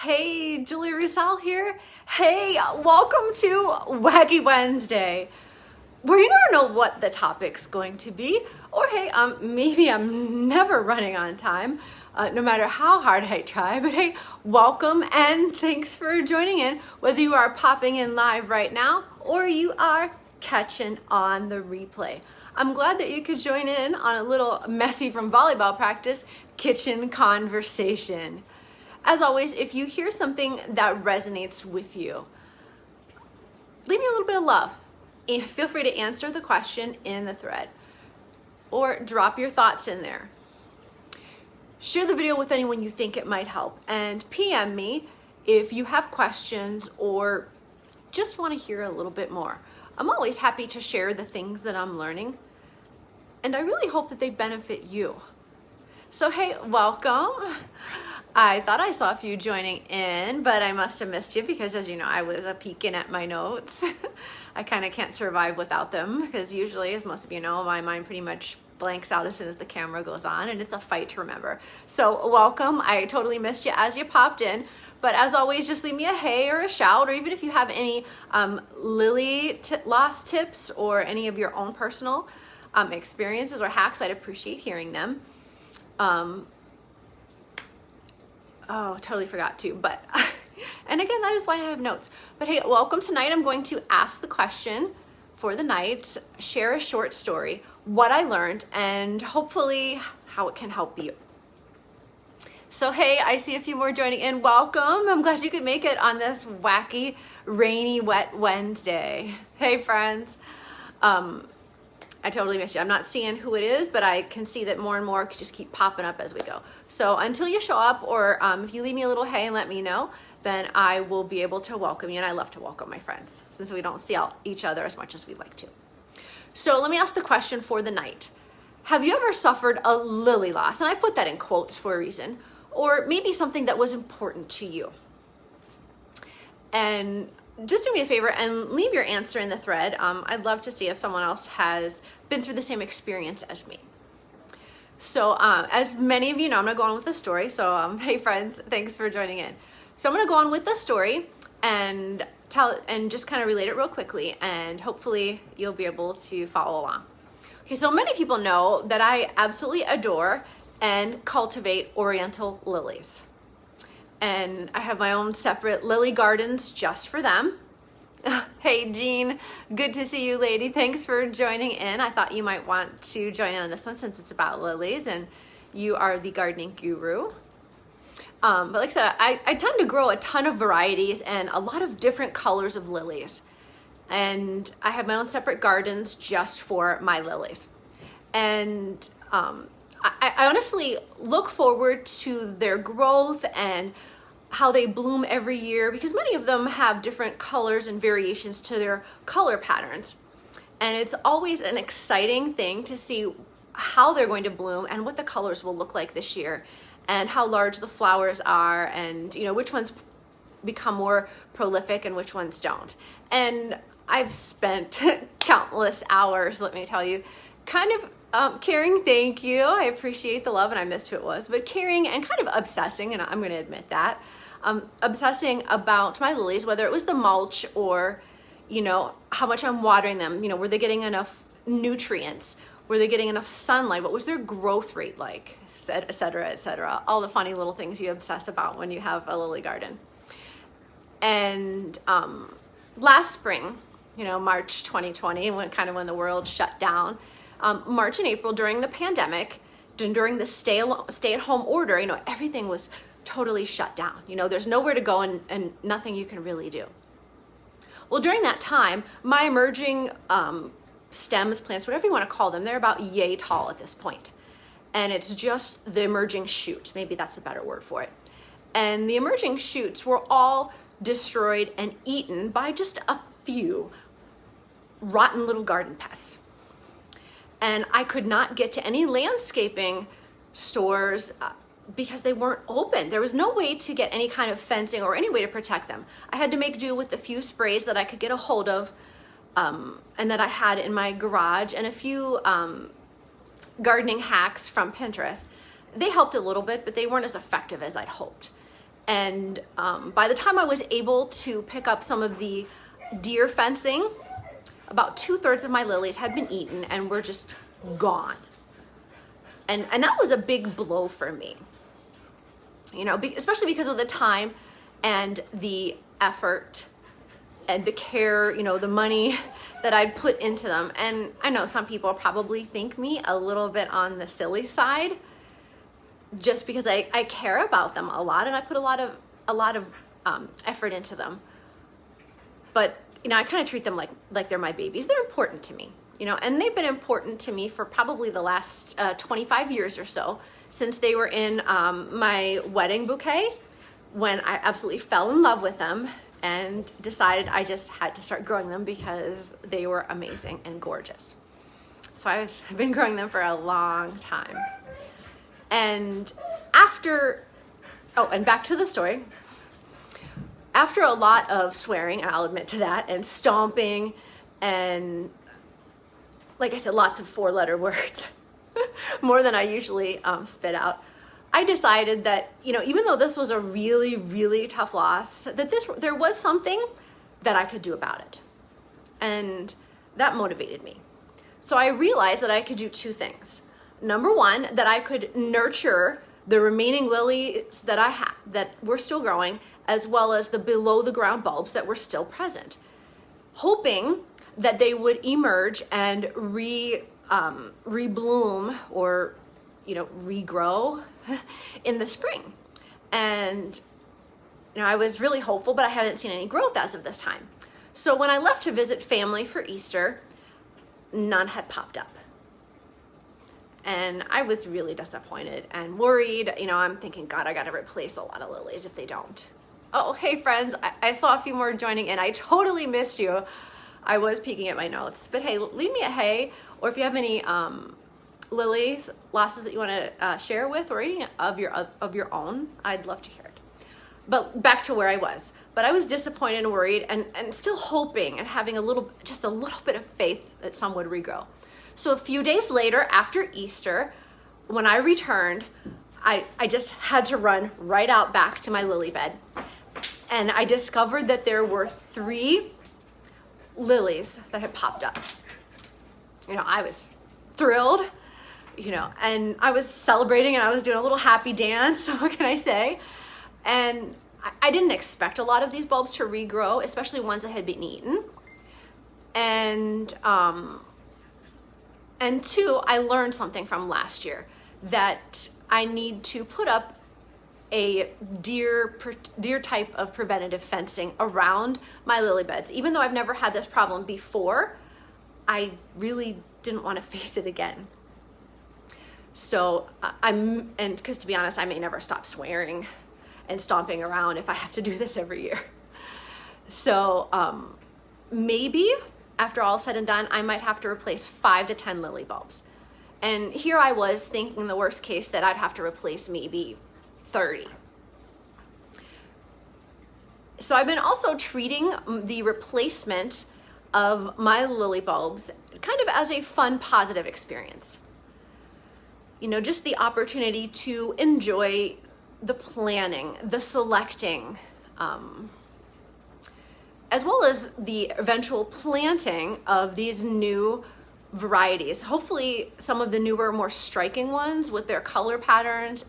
Hey, Julie Roussel here. Hey, welcome to Wacky Wednesday, where you never know what the topic's going to be, or hey, maybe I'm never running on time, no matter how hard I try. But hey, welcome and thanks for joining in, whether you are popping in live right now or you are catching on the replay. I'm glad that you could join in on a little messy from volleyball practice kitchen conversation. As always, if you hear something that resonates with you, leave me a little bit of love. Feel free to answer the question in the thread or drop your thoughts in there. Share the video with anyone you think it might help, and PM me if you have questions or just want to hear a little bit more. I'm always happy to share the things that I'm learning, and I really hope that they benefit you. So hey, welcome. I thought I saw a few joining in, but I must have missed you because, as you know, I was peeking at my notes. I kind of can't survive without them because usually, as most of you know, my mind pretty much blanks out as soon as the camera goes on, and it's a fight to remember. So welcome. I totally missed you as you popped in, but as always, just leave me a hey or a shout, or even if you have any Lily loss tips or any of your own personal experiences or hacks, I'd appreciate hearing them. Oh, totally forgot to, but, and again, that is why I have notes. But hey, welcome tonight. I'm going to ask the question for the night, share a short story, what I learned, and hopefully how it can help you. So hey, I see a few more joining in. Welcome. I'm glad you could make it on this wacky, rainy, wet Wednesday. Hey friends. I totally missed you. I'm not seeing who it is, but I can see that more and more just keep popping up as we go. So until you show up, or if you leave me a little hey and let me know, then I will be able to welcome you. And I love to welcome my friends since we don't see each other as much as we'd like to. So let me ask the question for the night. Have you ever suffered a lily loss? And I put that in quotes for a reason, or maybe something that was important to you. And just do me a favor and leave your answer in the thread. I'd love to see if someone else has been through the same experience as me. So as many of you know, I'm gonna go on with the story. So hey friends, thanks for joining in. So I'm gonna go on with the story and just kind of relate it real quickly, and hopefully you'll be able to follow along. Okay, so many people know that I absolutely adore and cultivate Oriental lilies. And I have my own separate lily gardens just for them. Hey Jean, good to see you lady. Thanks for joining in. I thought you might want to join in on this one since it's about lilies and you are the gardening guru. But like I said, I tend to grow a ton of varieties and a lot of different colors of lilies. And I have my own separate gardens just for my lilies. And I honestly look forward to their growth and how they bloom every year, because many of them have different colors and variations to their color patterns. And it's always an exciting thing to see how they're going to bloom and what the colors will look like this year and how large the flowers are, and you know which ones become more prolific and which ones don't. And I've spent countless hours, let me tell you, kind of caring, thank you, I appreciate the love and I missed who it was, but caring and kind of obsessing, and I'm going to admit that, obsessing about my lilies, whether it was the mulch or, you know, how much I'm watering them, you know, were they getting enough nutrients, were they getting enough sunlight, what was their growth rate like, et cetera, all the funny little things you obsess about when you have a lily garden. And last spring, you know, March 2020, when the world shut down, March and April during the pandemic, during the stay-at-home order, you know, everything was totally shut down. You know, there's nowhere to go and nothing you can really do. Well, during that time, my emerging stems, plants, whatever you want to call them, they're about yay tall at this point. And it's just the emerging shoot. Maybe that's a better word for it. And the emerging shoots were all destroyed and eaten by just a few rotten little garden pests. And I could not get to any landscaping stores because they weren't open. There was no way to get any kind of fencing or any way to protect them. I had to make do with the few sprays that I could get a hold of and that I had in my garage, and a few gardening hacks from Pinterest. They helped a little bit, but they weren't as effective as I'd hoped. And by the time I was able to pick up some of the deer fencing, about 2/3 of my lilies had been eaten and were just gone. And that was a big blow for me, you know, especially because of the time and the effort and the care, you know, the money that I'd put into them. And I know some people probably think me a little bit on the silly side, just because I care about them a lot and I put a lot of effort into them. But you know, I kind of treat them like they're my babies. They're important to me, you know, and they've been important to me for probably the last 25 years or so, since they were in my wedding bouquet, when I absolutely fell in love with them and decided I just had to start growing them because they were amazing and gorgeous. So I've been growing them for a long time. And and back to the story. After a lot of swearing, and I'll admit to that, and stomping, and like I said, lots of 4-letter words, more than I usually spit out, I decided that, you know, even though this was a really, really tough loss, that there was something that I could do about it. And that motivated me. So I realized that I could do 2 things. Number one, that I could nurture the remaining lilies that I had that were still growing, as well as the below the ground bulbs that were still present, hoping that they would emerge and rebloom, or, you know, regrow in the spring. And, you know, I was really hopeful, but I hadn't seen any growth as of this time. So when I left to visit family for Easter, none had popped up. And I was really disappointed and worried. You know, I'm thinking, God, I got to replace a lot of lilies if they don't. Oh, hey friends, I saw a few more joining in. I totally missed you. I was peeking at my notes, but hey, leave me a hey, or if you have any lilies losses that you want to share with, or any of your own, I'd love to hear it. But back to where I was. But I was disappointed and worried, and still hoping and having just a little bit of faith that some would regrow. So a few days later, after Easter, when I returned, I just had to run right out back to my lily bed. And I discovered that there were 3 lilies that had popped up. You know, I was thrilled, you know, and I was celebrating and I was doing a little happy dance. What can I say? And I didn't expect a lot of these bulbs to regrow, especially ones that had been eaten. And 2, I learned something from last year, that I need to put up a deer type of preventative fencing around my lily beds. Even though I've never had this problem before, I really didn't want to face it again. So because to be honest, I may never stop swearing and stomping around if I have to do this every year. So maybe after all said and done, I might have to replace 5 to 10 lily bulbs. And here I was thinking the worst case that I'd have to replace maybe 30. So I've been also treating the replacement of my lily bulbs kind of as a fun, positive experience. You know, just the opportunity to enjoy the planning, the selecting, as well as the eventual planting of these new varieties. Hopefully some of the newer, more striking ones with their color patterns,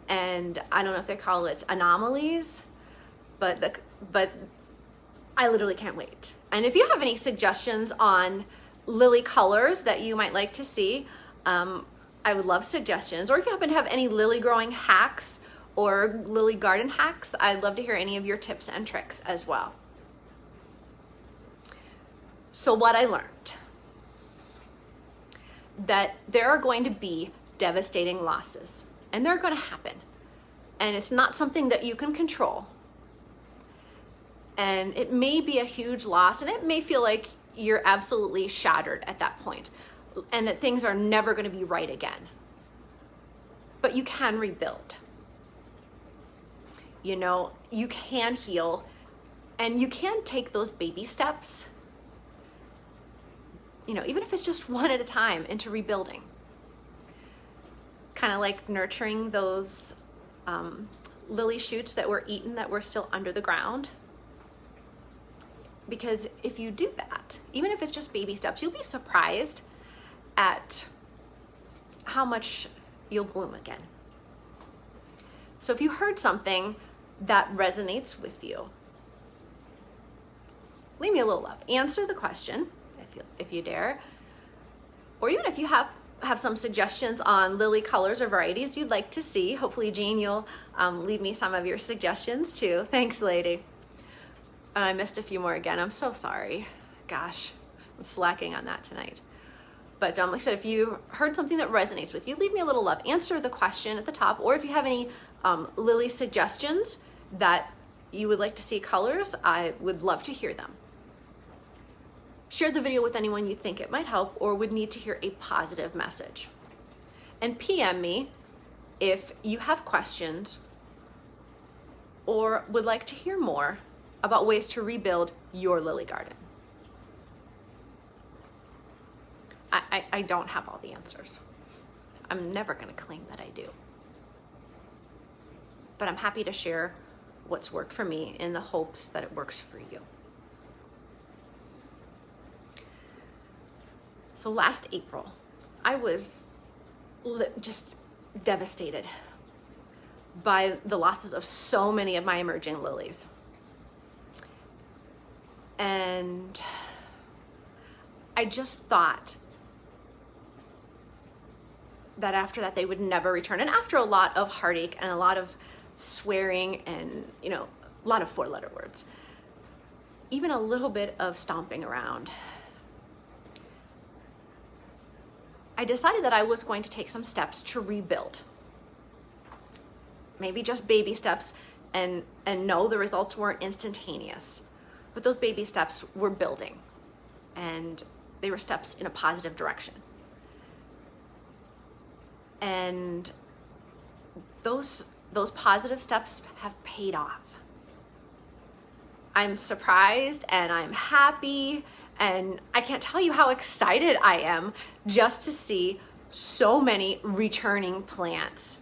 and I don't know if they call it anomalies, but I literally can't wait. And if you have any suggestions on lily colors that you might like to see, I would love suggestions. Or if you happen to have any lily growing hacks or lily garden hacks, I'd love to hear any of your tips and tricks as well. So what I learned, that there are going to be devastating losses, and they're going to happen. And it's not something that you can control. And it may be a huge loss, and it may feel like you're absolutely shattered at that point, and that things are never going to be right again. But you can rebuild. You know, you can heal, and you can take those baby steps, you know, even if it's just one at a time, into rebuilding. Kind of like nurturing those lily shoots that were eaten that were still under the ground. Because if you do that, even if it's just baby steps, you'll be surprised at how much you'll bloom again. So if you heard something that resonates with you, leave me a little love. Answer the question if you dare. Or even if you have some suggestions on lily colors or varieties you'd like to see. Hopefully, Jean, you'll leave me some of your suggestions too. Thanks, lady. I missed a few more again. I'm so sorry. Gosh, I'm slacking on that tonight. But like I said, if you heard something that resonates with you, leave me a little love. Answer the question at the top. Or if you have any lily suggestions that you would like to see colors, I would love to hear them. Share the video with anyone you think it might help or would need to hear a positive message. And PM me if you have questions or would like to hear more about ways to rebuild your lily garden. I don't have all the answers. I'm never going to claim that I do. But I'm happy to share what's worked for me in the hopes that it works for you. So last April, I was just devastated by the losses of so many of my emerging lilies. And I just thought that after that they would never return. And after a lot of heartache and a lot of swearing and, a lot of 4-letter words, even a little bit of stomping around, I decided that I was going to take some steps to rebuild. Maybe just baby steps, and no, the results weren't instantaneous, but those baby steps were building and they were steps in a positive direction. And those positive steps have paid off. I'm surprised and I'm happy, and I can't tell you how excited I am just to see so many returning plants.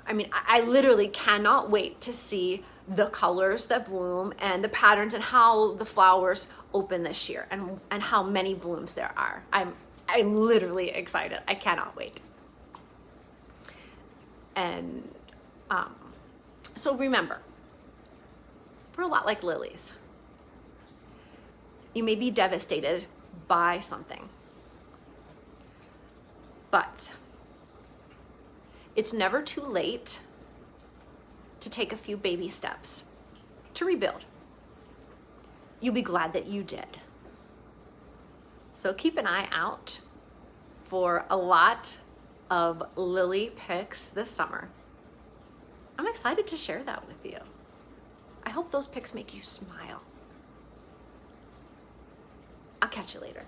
I mean, I literally cannot wait to see the colors that bloom and the patterns and how the flowers open this year and how many blooms there are. I'm literally excited. I cannot wait. And so remember, we're a lot like lilies. You may be devastated by something, but it's never too late to take a few baby steps to rebuild. You'll be glad that you did. So keep an eye out for a lot of lily pics this summer. I'm excited to share that with you. I hope those pics make you smile. I'll catch you later.